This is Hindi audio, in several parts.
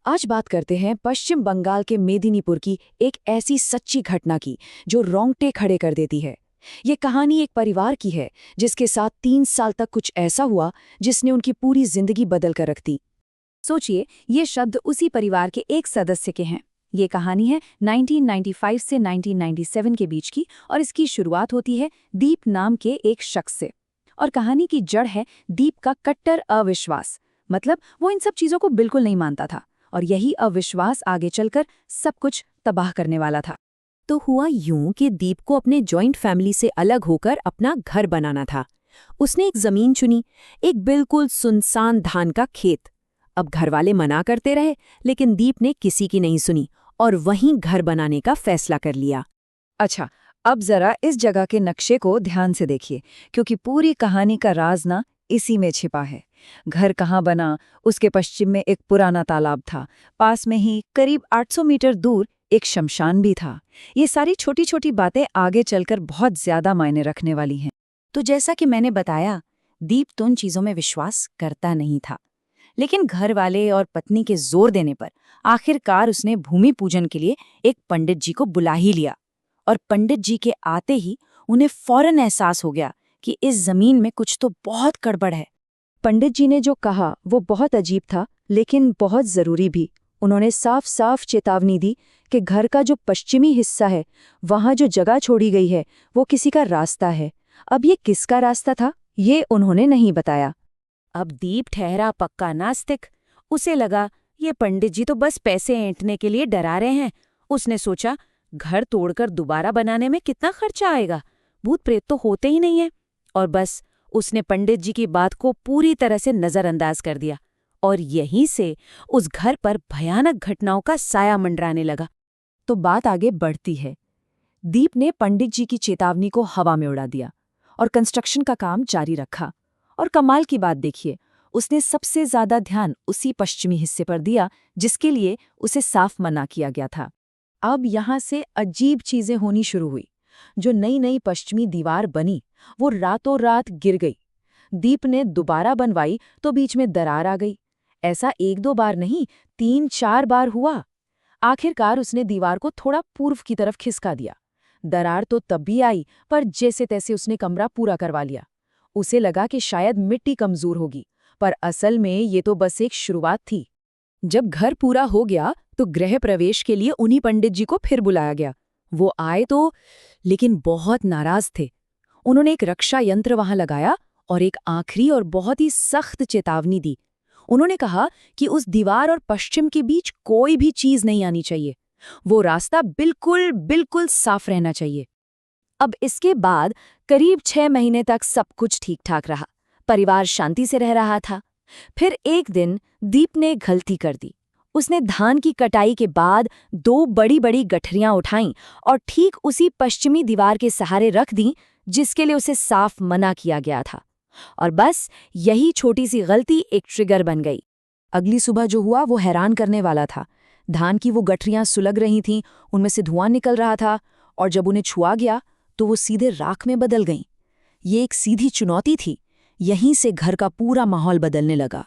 आज बात करते हैं पश्चिम बंगाल के मेदिनीपुर की एक ऐसी सच्ची घटना की जो रोंगटे खड़े कर देती है। ये कहानी एक परिवार की है जिसके साथ 3 साल तक कुछ ऐसा हुआ जिसने उनकी पूरी जिंदगी बदल कर रख दी। सोचिए, ये शब्द उसी परिवार के एक सदस्य के हैं। ये कहानी है 1995 से 1997 के बीच की और इसकी शुरुआत होती है दीप नाम के एक शख्स से। और कहानी की जड़ है दीप का कट्टर अविश्वास। मतलब वो इन सब चीज़ों को बिल्कुल नहीं मानता था और यही अविश्वास आगे चलकर सब कुछ तबाह करने वाला था। तो हुआ यूं कि दीप को अपने जॉइंट फैमिली से अलग होकर अपना घर बनाना था। उसने एक जमीन चुनी, एक बिल्कुल सुनसान धान का खेत। अब घरवाले मना करते रहे, लेकिन दीप ने किसी की नहीं सुनी और वहीं घर बनाने का फैसला कर लिया। अच्छा, अब जरा इस जगह के नक्शे को ध्यान से देखिए, क्योंकि पूरी कहानी का राज ना इसी में छिपा है। घर कहाँ बना, उसके पश्चिम में एक पुराना तालाब था, पास में ही करीब 800 मीटर दूर एक शमशान भी था। ये सारी छोटी छोटी बातें आगे चलकर बहुत ज्यादा मायने रखने वाली हैं। तो जैसा कि मैंने बताया, दीप तो उन चीज़ों में विश्वास करता नहीं था, लेकिन घर वाले और पत्नी के जोर देने पर आखिरकार उसने भूमि पूजन के लिए एक पंडित जी को बुला ही लिया। और पंडित जी के आते ही उन्हें फौरन एहसास हो गया कि इस जमीन में कुछ तो बहुत गड़बड़ है। पंडित जी ने जो कहा वो बहुत अजीब था, लेकिन बहुत जरूरी भी। उन्होंने साफ साफ चेतावनी दी कि घर का जो पश्चिमी हिस्सा है, वहां जो जगह छोड़ी गई है, वो किसी का रास्ता है। अब ये किसका रास्ता था, ये उन्होंने नहीं बताया। अब दीप ठहरा पक्का नास्तिक। उसे लगा ये पंडित जी तो बस पैसे ऐंठने के लिए डरा रहे हैं। उसने सोचा, घर तोड़कर दोबारा बनाने में कितना खर्चा आएगा, भूत प्रेत तो होते ही नहीं है। और बस उसने पंडित जी की बात को पूरी तरह से नजरअंदाज कर दिया और यहीं से उस घर पर भयानक घटनाओं का साया मंडराने लगा। तो बात आगे बढ़ती है। दीप ने पंडित जी की चेतावनी को हवा में उड़ा दिया और कंस्ट्रक्शन का काम जारी रखा। और कमाल की बात देखिए, उसने सबसे ज्यादा ध्यान उसी पश्चिमी हिस्से पर दिया जिसके लिए उसे साफ मना किया गया था। अब यहां से अजीब चीजें होनी शुरू हुई। जो नई नई पश्चिमी दीवार बनी वो रातों रात गिर गई। दीप ने दोबारा बनवाई तो बीच में दरार आ गई। ऐसा 1-2 बार नहीं, 3-4 बार हुआ। आखिरकार उसने दीवार को थोड़ा पूर्व की तरफ खिसका दिया। दरार तो तब भी आई, पर जैसे तैसे उसने कमरा पूरा करवा लिया। उसे लगा कि शायद मिट्टी कमजोर होगी, पर असल में ये तो बस एक शुरुआत थी। जब घर पूरा हो गया तो गृह प्रवेश के लिए उन्हीं पंडित जी को फिर बुलाया गया। वो आए तो, लेकिन बहुत नाराज थे। उन्होंने एक रक्षा यंत्र वहां लगाया और एक आखिरी और बहुत ही सख्त चेतावनी दी। उन्होंने कहा कि उस दीवार और पश्चिम के बीच कोई भी चीज नहीं आनी चाहिए। वो रास्ता बिल्कुल बिल्कुल साफ रहना चाहिए। अब इसके बाद करीब 6 महीने तक सब कुछ ठीक ठाक रहा। परिवार शांति से रह रहा था। फिर एक दिन दीप ने गलती कर दी। उसने धान की कटाई के बाद 2 बड़ी बड़ी गठरियां उठाईं और ठीक उसी पश्चिमी दीवार के सहारे रख दी जिसके लिए उसे साफ मना किया गया था। और बस यही छोटी सी गलती एक ट्रिगर बन गई। अगली सुबह जो हुआ वो हैरान करने वाला था। धान की वो गठरियां सुलग रही थीं, उनमें से धुआं निकल रहा था और जब उन्हें छुआ गया तो वो सीधे राख में बदल गईं। ये एक सीधी चुनौती थी। यहीं से घर का पूरा माहौल बदलने लगा।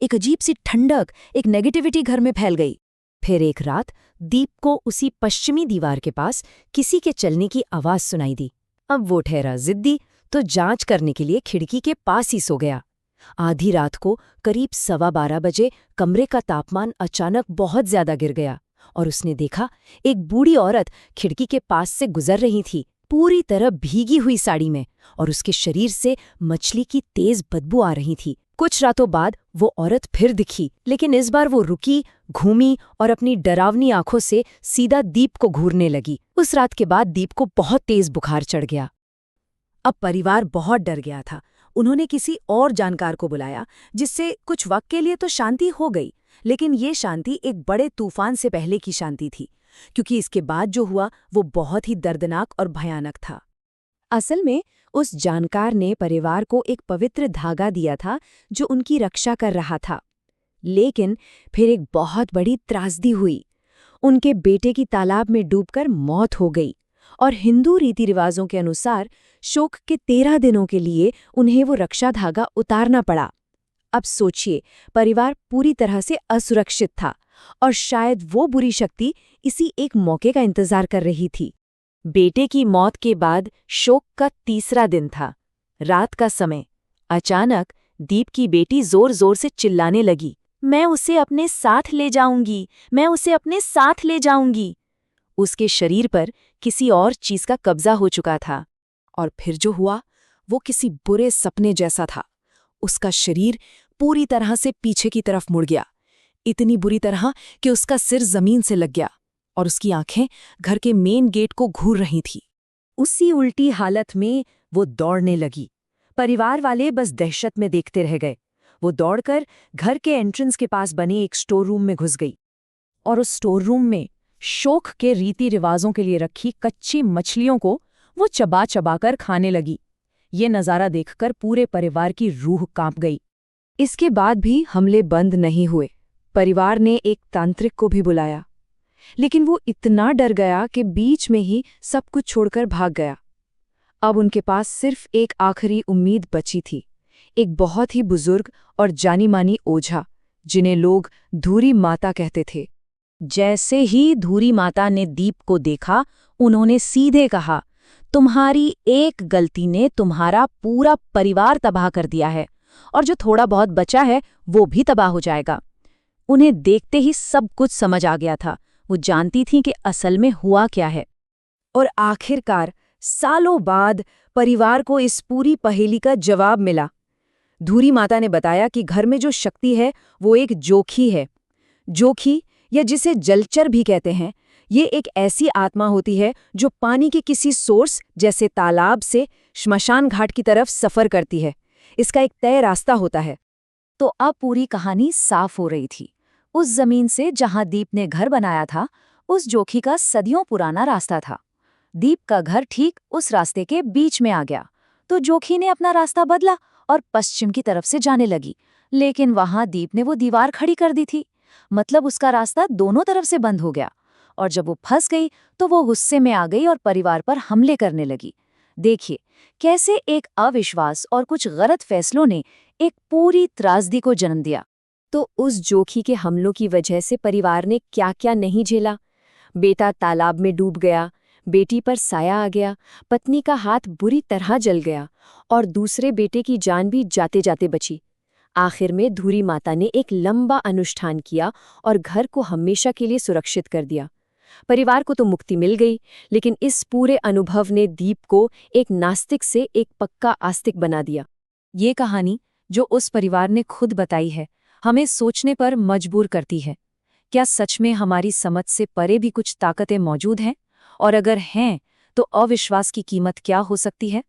एक अजीब सी ठंडक, एक नेगेटिविटी घर में फैल गई। फिर एक रात दीप को उसी पश्चिमी दीवार के पास किसी के चलने की आवाज सुनाई दी। अब वो ठहरा जिद्दी तो जांच करने के लिए खिड़की के पास ही सो गया। आधी रात को करीब 12:15 बजे कमरे का तापमान अचानक बहुत ज्यादा गिर गया और उसने देखा एक बूढ़ी औरत खिड़की के पास से गुजर रही थी, पूरी तरह भीगी हुई साड़ी में, और उसके शरीर से मछली की तेज बदबू आ रही थी। कुछ रातों बाद वो औरत फिर दिखी, लेकिन इस बार वो रुकी, घूमी और अपनी डरावनी आंखों से सीधा दीप को घूरने लगी। उस रात के बाद दीप को बहुत तेज बुखार चढ़ गया। अब परिवार बहुत डर गया था। उन्होंने किसी और जानकार को बुलाया, जिससे कुछ वक्त के लिए तो शांति हो गई, लेकिन ये शांति एक बड़े तूफान से पहले की शांति थी, क्योंकि इसके बाद जो हुआ वो बहुत ही दर्दनाक और भयानक था। असल में उस जानकार ने परिवार को एक पवित्र धागा दिया था जो उनकी रक्षा कर रहा था। लेकिन फिर एक बहुत बड़ी त्रासदी हुई। उनके बेटे की तालाब में डूबकर मौत हो गई और हिंदू रीति रिवाजों के अनुसार शोक के 13 दिनों के लिए उन्हें वो रक्षा धागा उतारना पड़ा। अब सोचिए, परिवार पूरी तरह से असुरक्षित था और शायद वो बुरी शक्ति इसी एक मौके का इंतजार कर रही थी। बेटे की मौत के बाद शोक का तीसरा दिन था। रात का समय। अचानक दीप की बेटी जोर जोर से चिल्लाने लगी, मैं उसे अपने साथ ले जाऊंगी, मैं उसे अपने साथ ले जाऊंगी। उसके शरीर पर किसी और चीज का कब्जा हो चुका था। और फिर जो हुआ वो किसी बुरे सपने जैसा था। उसका शरीर पूरी तरह से पीछे की तरफ मुड़ गया, इतनी बुरी तरह कि उसका सिर जमीन से लग गया और उसकी आंखें घर के मेन गेट को घूर रही थीं। उसी उल्टी हालत में वो दौड़ने लगी। परिवार वाले बस दहशत में देखते रह गए। वो दौड़कर घर के एंट्रेंस के पास बने एक स्टोर रूम में घुस गई और उस स्टोर रूम में शोक के रीति रिवाजों के लिए रखी कच्ची मछलियों को वो चबा चबाकर खाने लगी। ये नज़ारा देखकर पूरे परिवार की रूह कांप गई। इसके बाद भी हमले बंद नहीं हुए। परिवार ने एक तांत्रिक को भी बुलाया, लेकिन वो इतना डर गया कि बीच में ही सब कुछ छोड़कर भाग गया। अब उनके पास सिर्फ एक आखिरी उम्मीद बची थी, एक बहुत ही बुजुर्ग और जानी मानी ओझा, जिन्हें लोग धूरी माता कहते थे। जैसे ही धूरी माता ने दीप को देखा, उन्होंने सीधे कहा, तुम्हारी एक गलती ने तुम्हारा पूरा परिवार तबाह कर दिया है, और जो थोड़ा बहुत बचा है वो भी तबाह हो जाएगा। उन्हें देखते ही सब कुछ समझ आ गया था। वो जानती थीं कि असल में हुआ क्या है। और आखिरकार सालों बाद परिवार को इस पूरी पहेली का जवाब मिला। धूरी माता ने बताया कि घर में जो शक्ति है वो एक जोखी है। जोखी, या जिसे जलचर भी कहते हैं, ये एक ऐसी आत्मा होती है जो पानी के किसी सोर्स जैसे तालाब से श्मशान घाट की तरफ सफर करती है। इसका एक तय रास्ता होता है। तो अब पूरी कहानी साफ हो रही थी। उस जमीन से जहां दीप ने घर बनाया था, उस जोखी का सदियों पुराना रास्ता था। दीप का घर ठीक उस रास्ते के बीच में आ गया, तो जोखी ने अपना रास्ता बदला और पश्चिम की तरफ से जाने लगी। लेकिन वहां दीप ने वो दीवार खड़ी कर दी थी, मतलब उसका रास्ता दोनों तरफ से बंद हो गया। और जब वो फंस गई तो वो गुस्से में आ गई और परिवार पर हमले करने लगी। देखिए कैसे एक अविश्वास और कुछ गलत फैसलों ने एक पूरी त्रासदी को जन्म दिया। तो उस जोखी के हमलों की वजह से परिवार ने क्या क्या नहीं झेला। बेटा तालाब में डूब गया, बेटी पर साया आ गया, पत्नी का हाथ बुरी तरह जल गया और दूसरे बेटे की जान भी जाते जाते बची। आखिर में धूरी माता ने एक लंबा अनुष्ठान किया और घर को हमेशा के लिए सुरक्षित कर दिया। परिवार को तो मुक्ति मिल गई, लेकिन इस पूरे अनुभव ने दीप को एक नास्तिक से एक पक्का आस्तिक बना दिया। ये कहानी जो उस परिवार ने खुद बताई है, हमें सोचने पर मजबूर करती है। क्या सच में हमारी समझ से परे भी कुछ ताकतें मौजूद हैं? और अगर हैं, तो अविश्वास की कीमत क्या हो सकती है?